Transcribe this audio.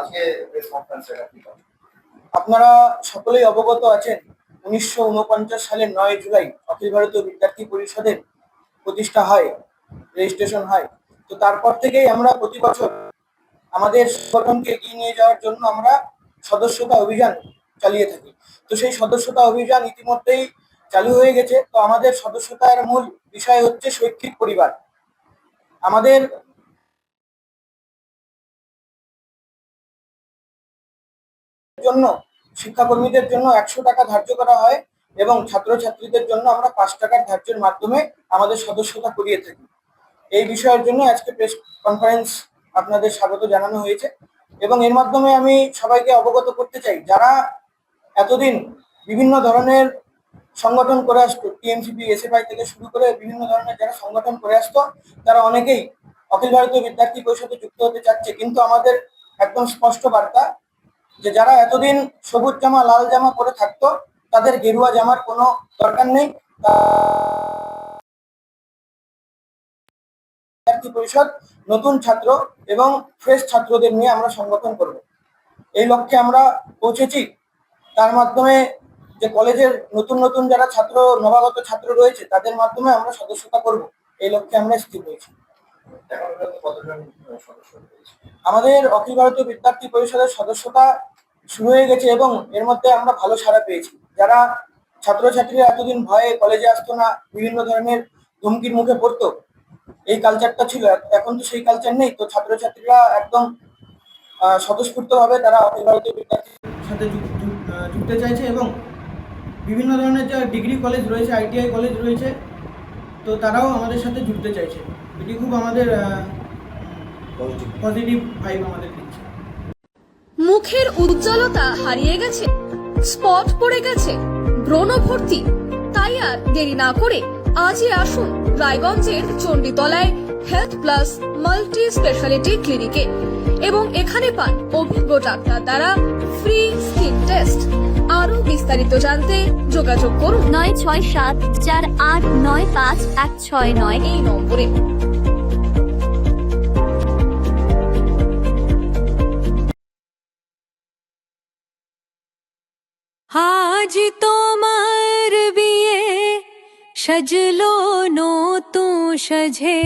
আজকে প্রেস কনফারেন্সে আপনারা সকলেই অবগত আছেন 1949 সালের 9 জুলাই অখিল ভারতীয় বিদ্যার্থী পরিষদের প্রতিষ্ঠা হয়, রেজিস্ট্রেশন হয়। তো তারপর থেকেই আমরা প্রতি বছর আমাদের সংগঠনকে এগিয়ে নিয়ে যাওয়ার জন্য আমরা সদস্যতা অভিযান চালিয়ে থাকি। তো সেই সদস্যতা অভিযান ইতিমধ্যেই চালু হয়ে গেছে। তো আমাদের সদস্যতার মূল বিষয় হচ্ছে শৈক্ষিক পরিবার। আমাদের জন্য শিক্ষাকর্মীদের জন্য 100 টাকা ধার্য করা হয় এবং ছাত্রছাত্রীদের জন্য আমরা 5 টাকার ধার্যের মাধ্যমে আমাদের সদস্যতা করিয়ে থাকি। এই বিষয়ের জন্য আজকে প্রেস কনফারেন্স আপনাদের স্বাগত জানানো হয়েছে এবং এর মাধ্যমে আমি সবাইকে অবগত করতে চাই, যারা এতদিন বিভিন্ন ধরনের সংগঠন করে আসতো, টিএমসিপি, এসএফআই থেকে শুরু করে বিভিন্ন ধরনের যারা সংগঠন করে আসতো, তারা অনেকেই অখিল ভারতীয় বিদ্যার্থী পরিষদে যুক্ত হতে চাচ্ছে। কিন্তু আমাদের একদম স্পষ্ট বার্তা যে যারা এতদিন সবুজ জামা লাল জামা পরে থাকতো, তাদের গেরুয়া জামার কোনো দরকার নেই। বিদ্যার্থী পরিষদ নতুন ছাত্র এবং ফ্রেশ ছাত্রদের নিয়ে আমরা সংগঠন করব, এই লক্ষ্যে আমরা পৌঁছেছি। তার মাধ্যমে যে কলেজের নতুন নতুন যারা ছাত্র, নবাগত ছাত্র রয়েছে, তাদের মাধ্যমে আমরা সদস্যতা করব, এই লক্ষ্যে আমরা স্থির হয়েছি। আমাদের অখিল ভারতীয় বিদ্যার্থী পরিষদের সদস্যতা শুরু হয়ে গেছে এবং এর মধ্যে আমরা ভালো সাড়া পেয়েছি। যারা ছাত্রছাত্রীরা এতদিন ভয়ে কলেজে আসতো না, বিভিন্ন ধরনের ধমকির মুখে পড়তো, এই কালচারটা ছিল, এখন তো সেই কালচার নেই। তো ছাত্রছাত্রীরা একদম স্বতঃস্ফূর্তভাবে তারা অখিল ভারতীয় বিদ্যার্থীর সাথে যুক্তে চাইছে এবং বিভিন্ন ধরনের যে ডিগ্রি কলেজ রয়েছে, আইটিআই কলেজ রয়েছে, তো তারাও আমাদের সাথে যুক্তে চাইছে। এটি খুব আমাদের পজিটিভ ভাইব আমাদের দিচ্ছে। মুখের উজ্জ্বলতা হারিয়ে গেছে, স্পট পড়ে গেছে, ব্রণ ভর্তি, তাই আর দেরি না করে আজই আসুন রায়গঞ্জের চণ্ডীতলায় হেলথ প্লাস মাল্টি স্পেশালিটি ক্লিনিকে এবং এখানে পান অভিজ্ঞ ডাক্তার দ্বারা ফ্রি স্কিন টেস্ট। আরো বিস্তারিত জানতে যোগাযোগ করুন 9674895169 এই নম্বরে। আজ তোমার বিয়ে সাজলো নতুন সাজে।